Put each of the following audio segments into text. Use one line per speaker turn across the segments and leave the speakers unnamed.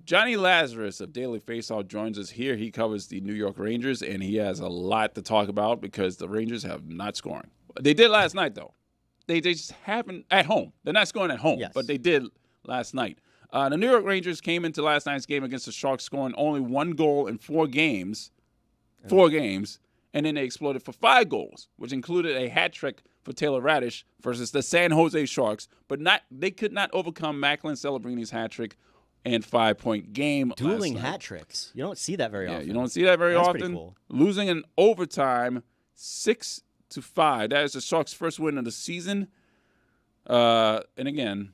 Jonny Lazarus of Daily Faceoff joins us here. He covers the New York Rangers, and he has a lot to talk about because the Rangers have not scoring. They did last night, though. They just haven't at home. They're not scoring at home, but they did last night. The New York Rangers came into last night's game against the Sharks scoring only 1 goal in 4 games, and then they exploded for 5 goals, which included a hat trick for Taylor Raddysh versus the San Jose Sharks, but they could not overcome Macklin Celebrini's hat trick and 5-point game.
Dueling hat tricks. You don't see that very often.
Yeah, you don't see that very
That's
often.
Pretty cool.
Losing in overtime 6-5. That is the Sharks' first win of the season. And again,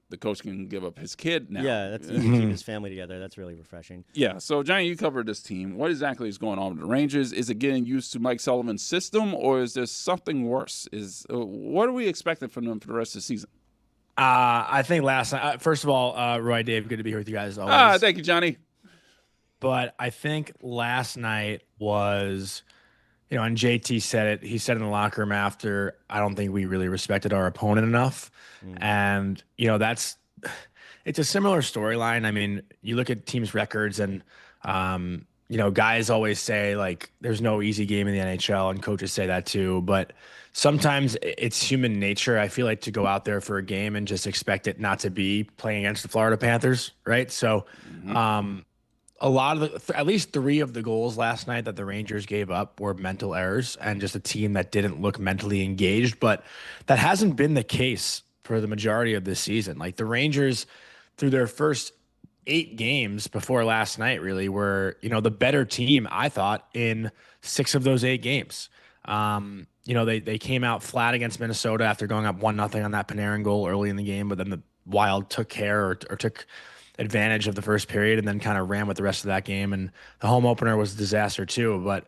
the coach can give up his kid now.
Yeah, that's easy to keep his family together. That's really refreshing.
Yeah, so Johnny, you covered this team. What exactly is going on with the Rangers? Is it getting used to Mike Sullivan's system, or is there something worse? What are we expecting from them for the rest of the season?
I think last night, first of all, Roy, Dave, good to be here with you guys always.
Thank you, Johnny.
But I think last night was, and JT said it. He said in the locker room after, I don't think we really respected our opponent enough. And, it's a similar storyline. I mean, you look at teams' records and, guys always say, like, there's no easy game in the NHL, and coaches say that too. But sometimes it's human nature, I feel like, to go out there for a game and just expect it not to be playing against the Florida Panthers, right? So a lot of at least 3 of the goals last night that the Rangers gave up were mental errors and just a team that didn't look mentally engaged. But that hasn't been the case for the majority of this season. Like, the Rangers, through their first 8 games before last night, really were, the better team, I thought, in 6 of those 8 games. They came out flat against Minnesota after going up 1-0 on that Panarin goal early in the game, but then the Wild took care or took advantage of the first period and then kind of ran with the rest of that game. And the home opener was a disaster too. But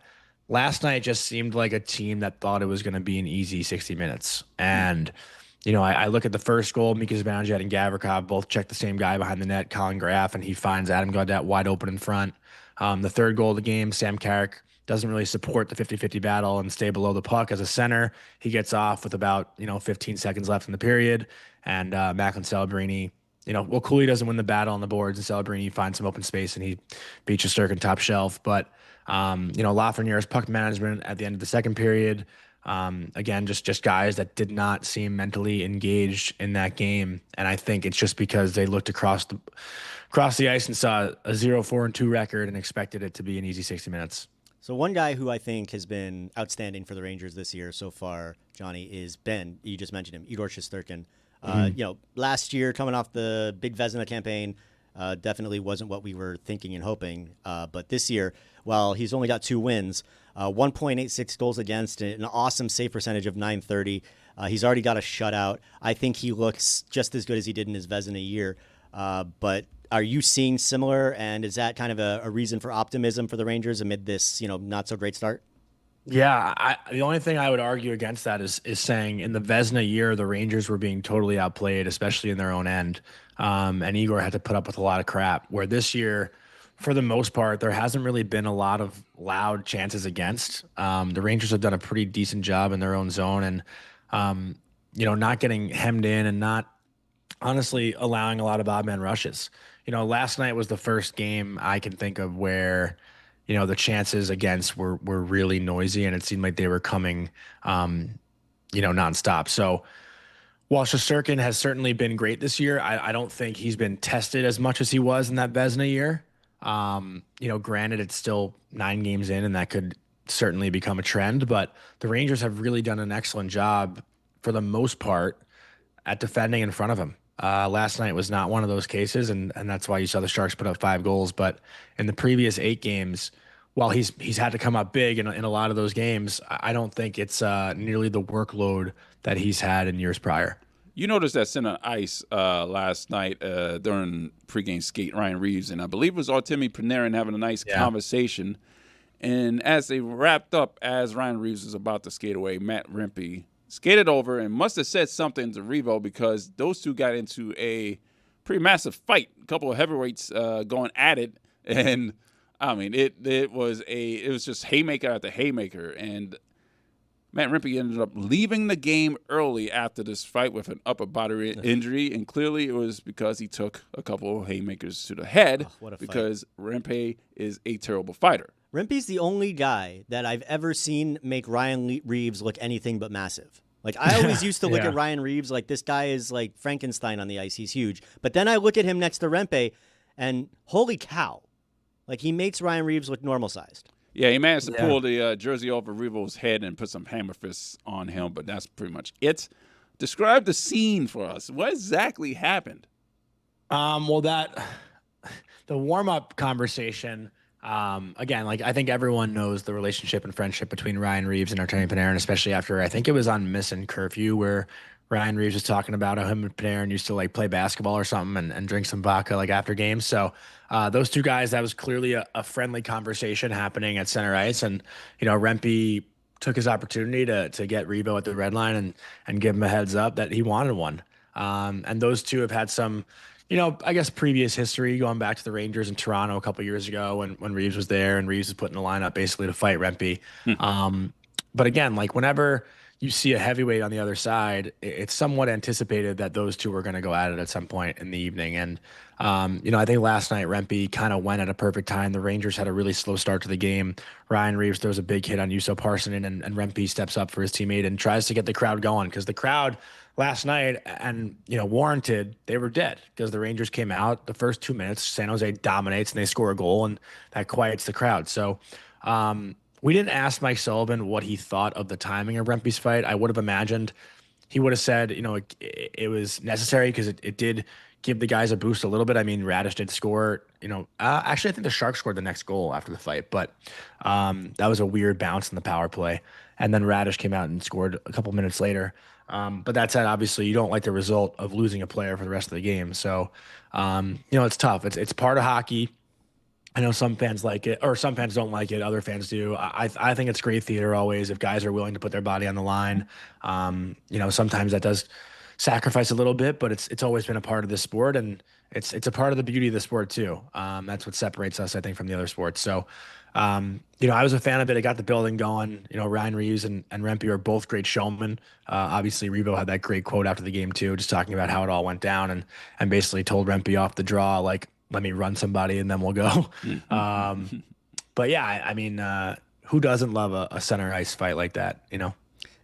last night just seemed like a team that thought it was going to be an easy 60 minutes. And I look at the first goal, Mika Zibanejad and Gavrikov both check the same guy behind the net, Colin Graff, and he finds Adam Gaudette wide open in front. The third goal of the game, Sam Carrick doesn't really support the 50-50 battle and stay below the puck as a center. He gets off with about, 15 seconds left in the period. And Macklin Celebrini, Cooley doesn't win the battle on the boards, and Celebrini finds some open space and he beats Shesterkin top shelf. But, Lafreniere's puck management at the end of the second period, again, just guys that did not seem mentally engaged in that game. And I think it's just because they looked across the ice and saw a 0-4-2 record and expected it to be an easy 60 minutes.
So one guy who I think has been outstanding for the Rangers this year so far, Johnny, is Ben. You just mentioned him, Igor Shesterkin. Last year, coming off the big Vezina campaign, definitely wasn't what we were thinking and hoping. But this year, while he's only got 2 wins, 1.86 goals against, an awesome save percentage of .930. He's already got a shutout. I think he looks just as good as he did in his Vezina year. But are you seeing similar, and is that kind of a reason for optimism for the Rangers amid this, not so great start?
Yeah, the only thing I would argue against that is saying in the Vezina year, the Rangers were being totally outplayed, especially in their own end. And Igor had to put up with a lot of crap, where this year, for the most part, there hasn't really been a lot of loud chances against. The Rangers have done a pretty decent job in their own zone and, not getting hemmed in and not honestly allowing a lot of odd man rushes. Last night was the first game I can think of where, the chances against were really noisy, and it seemed like they were coming, nonstop. So while Shesterkin has certainly been great this year, I don't think he's been tested as much as he was in that Vezina year. Granted, it's still 9 games in, and that could certainly become a trend, but the Rangers have really done an excellent job for the most part at defending in front of him. Last night was not one of those cases, and that's why you saw the Sharks put up 5 goals. But in the previous 8 games, while he's had to come up big in a lot of those games, I don't think it's nearly the workload that he's had in years prior.
You noticed that center ice last night during pregame skate, Ryan Reaves, and I believe it was Artemi Panarin having a nice conversation. And as they wrapped up, as Ryan Reaves was about to skate away, Matt Rempe skated over and must have said something to Revo, because those two got into a pretty massive fight. A couple of heavyweights going at it, and I mean it was just haymaker after haymaker. And Matt Rempe ended up leaving the game early after this fight with an upper body injury, and clearly it was because he took a couple of haymakers to the head.
What a fight.
Because Rempe is a terrible fighter.
Rempe's the only guy that I've ever seen make Ryan Reaves look anything but massive. Like, I always used to look at Ryan Reaves like this guy is like Frankenstein on the ice. He's huge. But then I look at him next to Rempe, and holy cow. Like, he makes Ryan Reaves look normal-sized.
Yeah, he managed to pull the jersey over Revo's head and put some hammer fists on him, but that's pretty much it. Describe the scene for us. What exactly happened?
Well, the warm-up conversation, again, like, I think everyone knows the relationship and friendship between Ryan Reaves and Artemi Panarin, especially after, I think it was on Missing Curfew, where Ryan Reaves was talking about how him and Panarin used to like play basketball or something and drink some vodka like after games. So those two guys, that was clearly a friendly conversation happening at center ice. And, Rempe took his opportunity to get Revo at the red line and give him a heads up that he wanted one. And those two have had some, I guess previous history going back to the Rangers in Toronto a couple years ago when Reaves was there and Reaves was put in the lineup basically to fight Rempe. But again, like whenever you see a heavyweight on the other side, it's somewhat anticipated that those two were going to go at it at some point in the evening. And, I think last night Rempe kind of went at a perfect time. The Rangers had a really slow start to the game. Ryan Reaves throws a big hit on Juuso Parssinen, and Rempe steps up for his teammate and tries to get the crowd going, because the crowd last night, and, warranted, they were dead because the Rangers came out the first 2 minutes. San Jose dominates and they score a goal, and that quiets the crowd. So, we didn't ask Mike Sullivan what he thought of the timing of Rempe's fight. I would have imagined he would have said, it was necessary because it did give the guys a boost a little bit. I mean, Raddysh did score, actually, I think the Sharks scored the next goal after the fight, but that was a weird bounce in the power play. And then Raddysh came out and scored a couple minutes later. But that said, obviously, you don't like the result of losing a player for the rest of the game. So, it's tough. It's part of hockey. I know some fans like it, or some fans don't like it. Other fans do. I think it's great theater always if guys are willing to put their body on the line. Sometimes that does sacrifice a little bit, but it's always been a part of the sport, and it's a part of the beauty of the sport too. That's what separates us, I think, from the other sports. So, I was a fan of it. It got the building going. Ryan Reaves and Rempe are both great showmen. Obviously, Revo had that great quote after the game too, just talking about how it all went down, and basically told Rempe off the draw, like, let me run somebody and then we'll go. But yeah, I mean, who doesn't love a center ice fight like that,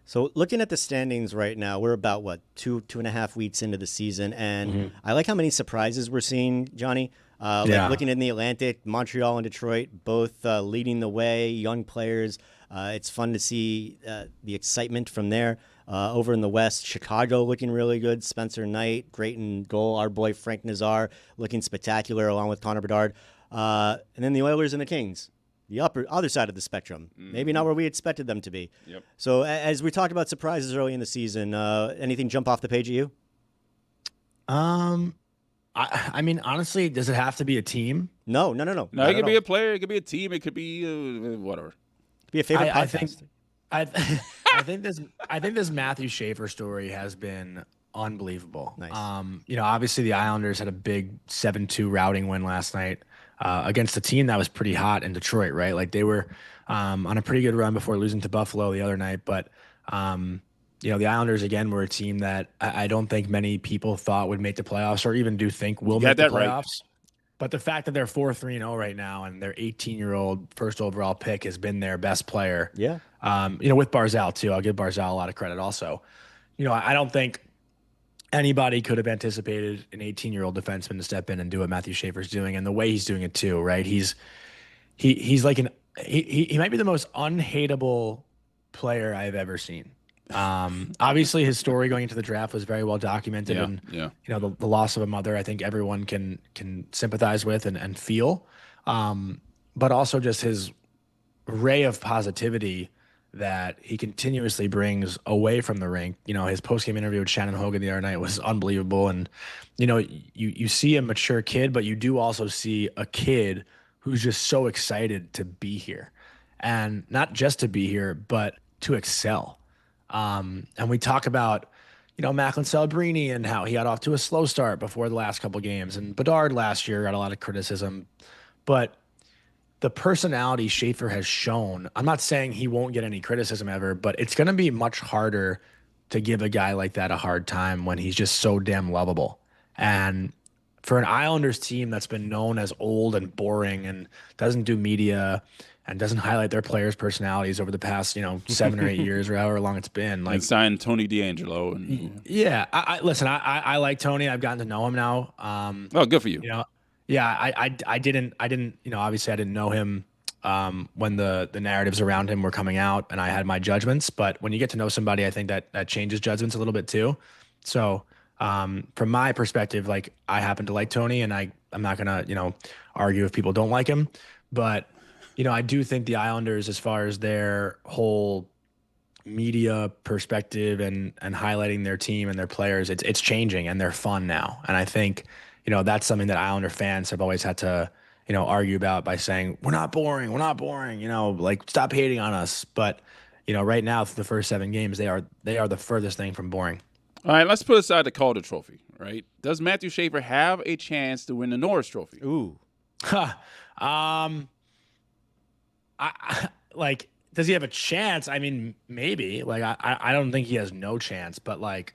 So looking at the standings right now, we're about, 2.5 weeks into the season. And I like how many surprises we're seeing, Johnny. Looking in the Atlantic, Montreal and Detroit, both leading the way, young players. It's fun to see the excitement from there. Over in the West, Chicago looking really good. Spencer Knight, great in goal. Our boy Frank Nazar looking spectacular along with Connor Bedard. And then the Oilers and the Kings, the other side of the spectrum. Maybe not where we expected them to be.
Yep.
So as we talked about surprises early in the season, anything jump off the page at you?
I mean, honestly, does it have to be a team?
No.
No, it could be a player. It could be a team. It could be whatever.
It could be a favorite podcast.
I think this Matthew Schaefer story has been unbelievable.
Nice.
Obviously the Islanders had a big 7-2 routing win last night against a team that was pretty hot in Detroit, right? Like they were on a pretty good run before losing to Buffalo the other night. But, the Islanders, again, were a team that I don't think many people thought would make the playoffs or even do think will make the playoffs. Right. But the fact that they're 4-3-0 right now and their 18-year-old first overall pick has been their best player.
Yeah.
With Barzal too. I'll give Barzal a lot of credit also. I don't think anybody could have anticipated an 18-year-old defenseman to step in and do what Matthew Schaefer's doing, and the way he's doing it too, right? He's like he might be the most unhateable player I've ever seen. Obviously his story going into the draft was very well documented, and the loss of a mother, I think everyone can sympathize with and feel, but also just his ray of positivity that he continuously brings away from the rink. His post-game interview with Shannon Hogan the other night was unbelievable, and you see a mature kid, but you do also see a kid who's just so excited to be here, and not just to be here, but to excel. And we talk about, Macklin Celebrini and how he got off to a slow start before the last couple games. And Bedard last year got a lot of criticism. But the personality Schaefer has shown, I'm not saying he won't get any criticism ever, but it's going to be much harder to give a guy like that a hard time when he's just so damn lovable. And for an Islanders team that's been known as old and boring and doesn't do media and doesn't highlight their players' personalities over the past, 7 or 8 years or however long it's been. Like,
and signed Tony DeAngelo. And
yeah, listen, I like Tony. I've gotten to know him now.
Oh, good for you.
Yeah, I didn't, obviously I didn't know him when the narratives around him were coming out, and I had my judgments. But when you get to know somebody, I think that changes judgments a little bit too. So from my perspective, like, I happen to like Tony, and I'm not gonna argue if people don't like him, but I do think the Islanders, as far as their whole media perspective and highlighting their team and their players, it's changing, and they're fun now. And I think that's something that Islander fans have always had to argue about by saying we're not boring, like, stop hating on us. But right now, through the first 7 games, they are the furthest thing from boring.
All right, let's put aside the Calder Trophy. Right? Does Matthew Schaefer have a chance to win the Norris Trophy?
Ooh.
Like, does he have a chance? I mean, maybe. Like, I don't think he has no chance, but like,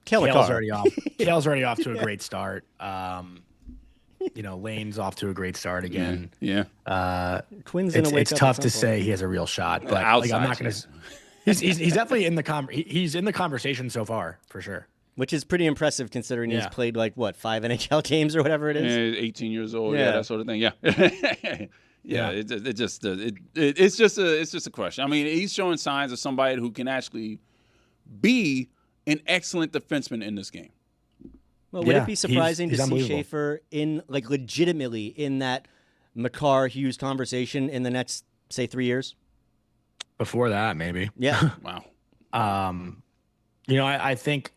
Kale's already off. Kale's already off to a great start. Lane's off to a great start again.
Yeah.
Twins.
It's tough to say he has a real shot, but like, I'm not gonna. He's definitely in the he's in the conversation so far, for sure.
Which is pretty impressive considering he's played 5 NHL games or whatever it is.
Yeah, 18 years old. Yeah, that sort of thing. Yeah. Yeah, it's just a question. I mean, he's showing signs of somebody who can actually be an excellent defenseman in this game.
Well, would it be surprising to see Schaefer legitimately in that Makar-Hughes conversation in the next, say, 3 years?
Before that, maybe.
Yeah.
Wow.
I think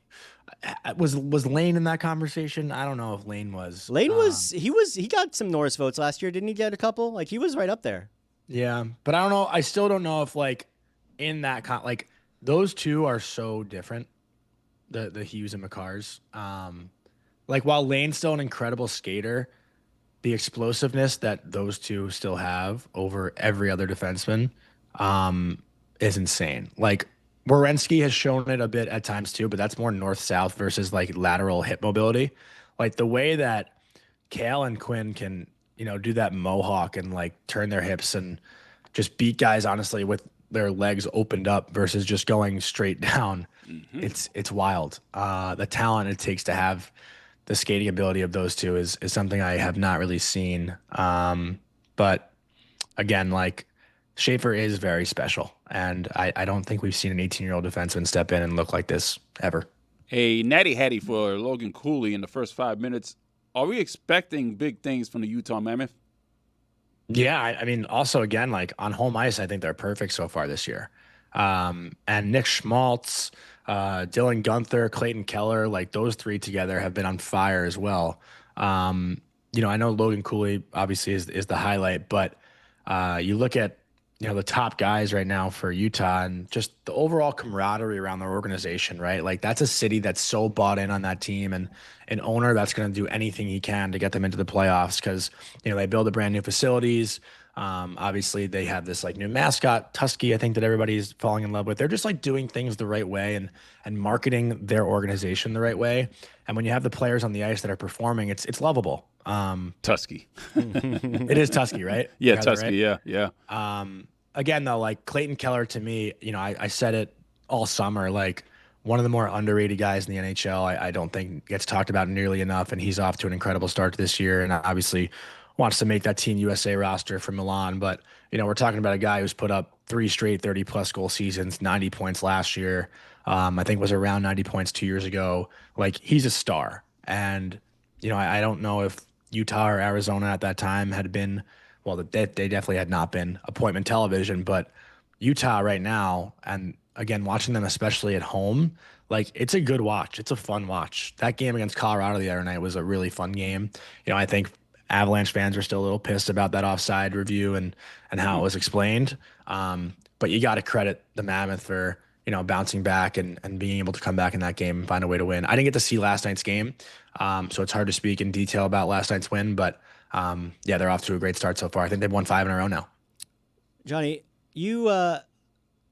was Lane in that conversation? I don't know if Lane was.
He got some Norris votes last year, didn't he? Get a couple? Like, he was right up there.
Yeah, but I don't know. I still don't know if in that those two are so different. The Hughes and Makars. While Lane's still an incredible skater, the explosiveness that those two still have over every other defenseman is insane. Like, Werenski has shown it a bit at times too, but that's more north-south versus lateral hip mobility. Like, the way that Kale and Quinn can, do that mohawk and turn their hips and just beat guys honestly with their legs opened up versus just going straight down. Mm-hmm. It's wild. The talent it takes to have the skating ability of those two is something I have not really seen. But again, Schaefer is very special, and I don't think we've seen an 18-year-old defenseman step in and look like this ever.
A natty hattie for Logan Cooley in the first 5 minutes. Are we expecting big things from the Utah Mammoth?
Yeah, I mean, also, again, on home ice, I think they're perfect so far this year. And Nick Schmaltz, Dylan Gunther, Clayton Keller, those three together have been on fire as well. I know Logan Cooley obviously is the highlight, but you look at the top guys right now for Utah and just the overall camaraderie around their organization, right? That's a city that's so bought in on that team, and an owner that's going to do anything he can to get them into the playoffs because, they build a brand new facilities. Obviously they have this new mascot, Tusky, I think, that everybody's falling in love with. They're just doing things the right way and marketing their organization the right way. And when you have the players on the ice that are performing, it's lovable.
Tusky.
It is Tusky, right?
Yeah, Tusky. Right? Yeah.
Again, though, Clayton Keller, to me, I said it all summer, one of the more underrated guys in the NHL. I don't think gets talked about nearly enough, and he's off to an incredible start this year, and obviously wants to make that Team USA roster for Milan. But, we're talking about a guy who's put up 3 straight 30-plus goal seasons, 90 points last year. I think was around 90 points 2 years ago. He's a star. And, I don't know if Utah or Arizona at that time had been – well, they definitely had not been appointment television, but Utah right now, and again, watching them especially at home, it's a good watch. It's a fun watch. That game against Colorado the other night was a really fun game. I think Avalanche fans are still a little pissed about that offside review and how it was explained. But you got to credit the Mammoth for, bouncing back and being able to come back in that game and find a way to win. I didn't get to see last night's game, so it's hard to speak in detail about last night's win, but yeah, they're off to a great start so far. I think they've won 5 in a row now.
Jonny, you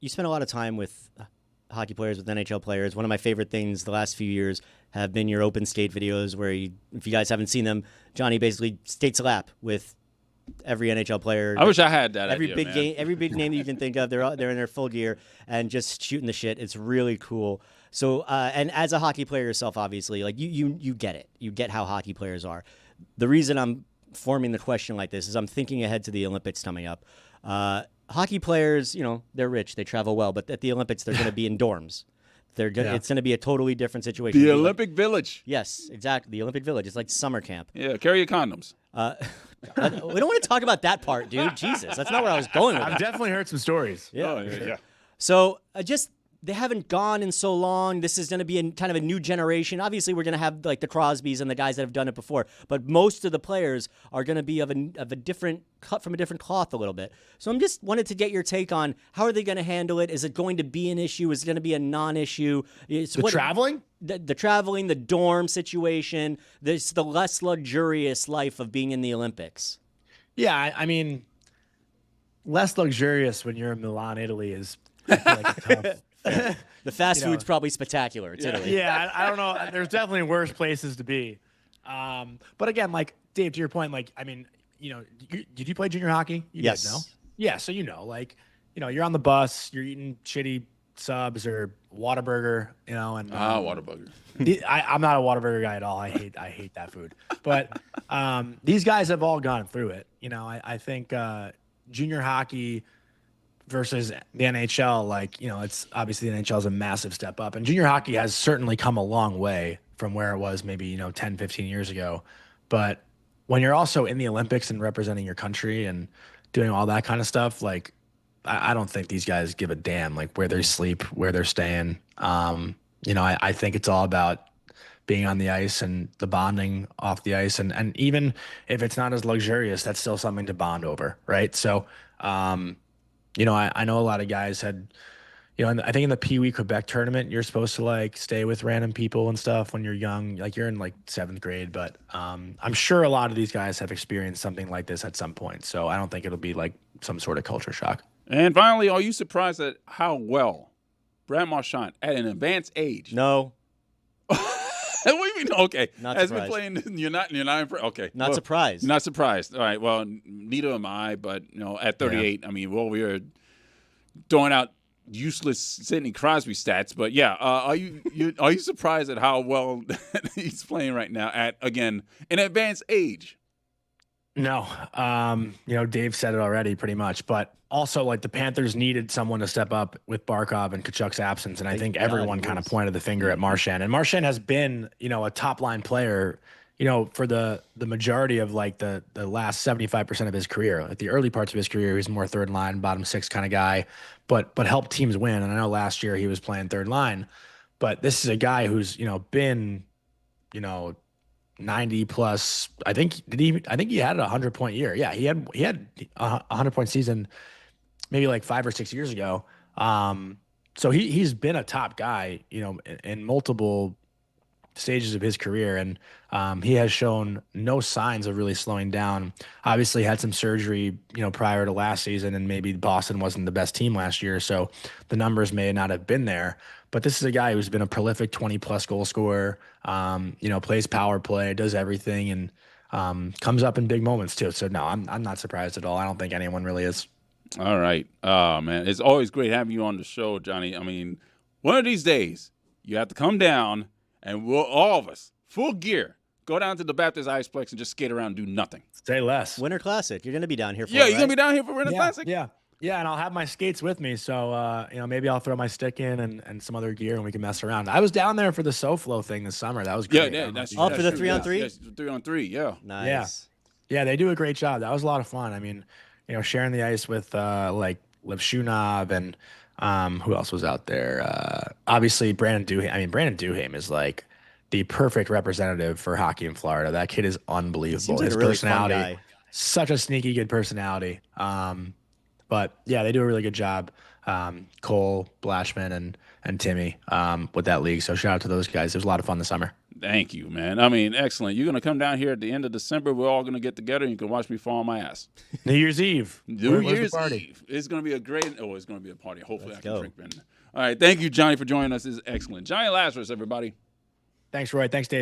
spent a lot of time with hockey players, with NHL players. One of my favorite things the last few years have been your open skate videos where if you guys haven't seen them, Jonny basically skates a lap with every NHL player.
I wish I had that.
Every
idea,
big
man.
game, every big name you can think of, they're in their full gear and just shooting the shit. It's really cool. So, and as a hockey player yourself, obviously, like you get it. You get how hockey players are. The reason I'm forming the question like this is I'm thinking ahead to the Olympics coming up. Hockey players, they're rich, they travel well, but at the Olympics, they're going to be in dorms. It's going to be a totally different situation.
The Olympic Village.
Yes, exactly. The Olympic Village. It's like summer camp.
Yeah, carry your condoms.
We don't want to talk about that part, dude. Jesus, that's not where I was going with
I've
that.
definitely heard some stories.
Yeah.
Oh, yeah.
So they haven't gone in so long. This is going to be kind of a new generation. Obviously, we're going to have like the Crosbys and the guys that have done it before, but most of the players are going to be of a different cut from a different cloth a little bit. So I'm just wanted to get your take on how are they going to handle it? Is it going to be an issue? Is it going to be a non-issue?
Traveling?
The traveling, the dorm situation, the less luxurious life of being in the Olympics.
Yeah, I mean, less luxurious when you're in Milan, Italy is I feel like a tough.
The fast food's probably spectacular. It's Italy.
Yeah, I don't know. There's definitely worse places to be. But again, like Dave, to your point, like I mean, did you play junior hockey? You
Yes.
did, no? Yeah, so you're on the bus, you're eating shitty subs or Whataburger, and
Whataburger.
I'm not a Whataburger guy at all. I hate that food. But these guys have all gone through it. I think junior hockey versus the NHL, it's obviously the NHL is a massive step up, and junior hockey has certainly come a long way from where it was maybe 10, 15 years ago. But when you're also in the Olympics and representing your country and doing all that kind of stuff, like I don't think these guys give a damn like where they sleep, where they're staying. I think it's all about being on the ice and the bonding off the ice, and even if it's not as luxurious, that's still something to bond over, right? So I know a lot of guys had, and I think in the Pee Wee Quebec tournament, you're supposed to like stay with random people and stuff when you're young, like you're in like 7th grade. But I'm sure a lot of these guys have experienced something like this at some point. So I don't think it'll be like some sort of culture shock.
And finally, are you surprised at how well Brad Marchand at an advanced age?
No.
What do you mean? Okay.
Not
Has been
surprised.
playing. You're not impressed. Okay.
Not surprised.
Not surprised. All right. Well, neither am I. But at 38, yeah. I mean, we are throwing out useless Sidney Crosby stats. But yeah, are you surprised at how well he's playing right now at again an advanced age?
No. Dave said it already pretty much, but also like the Panthers needed someone to step up with Barkov and Kachuk's absence. And I think everyone kind of pointed the finger at Marchand, and Marchand has been, a top line player, for the majority of like the last 75% of his career. At the early parts of his career, he's more third line, bottom 6 kind of guy, but helped teams win. And I know last year he was playing third line, but this is a guy who's, been, 90 plus. I think he had a 100-point year. Yeah, he had a 100-point season maybe like 5 or 6 years ago. So he's been a top guy, in multiple stages of his career, and he has shown no signs of really slowing down. Obviously had some surgery, prior to last season, and maybe Boston wasn't the best team last year, so the numbers may not have been there. But this is a guy who's been a prolific 20-plus goal scorer, plays power play, does everything, and comes up in big moments too. So no, I'm not surprised at all. I don't think anyone really is.
All right. Oh, man. It's always great having you on the show, Jonny. I mean, one of these days, you have to come down, and we'll all of us, full gear, go down to the Baptist Iceplex and just skate around and do nothing.
Say less.
Winter Classic. You're going to be down here for
Yeah,
it,
you're going to be down here for Winter Classic?
Yeah, and I'll have my skates with me, so maybe I'll throw my stick in and some other gear, and we can mess around. I was down there for the SoFlo thing this summer. That was great.
Yeah, that's
for the
true.
3-on-3?
Yes, 3-on-3, yeah.
Nice.
Yeah, they do a great job. That was a lot of fun. I mean, sharing the ice with like Lev Shunov and who else was out there? Obviously, Brandon Duhaime. I mean, Brandon Duhaime is like the perfect representative for hockey in Florida. That kid is unbelievable.
Seems like
His
a really
personality,
fun guy.
such a sneaky good personality. But yeah, they do a really good job. Cole, Blatchman, and Timmy with that league. So shout out to those guys. It was a lot of fun this summer.
Thank you, man. I mean, excellent. You're going to come down here at the end of December. We're all going to get together, and you can watch me fall on my ass.
New Year's Eve.
New Year's Eve. It's going to be a great – it's going to be a party. Hopefully I can drink. All right. Thank you, Johnny, for joining us. This is excellent. Jonny Lazarus, everybody.
Thanks, Roy. Thanks, Dave.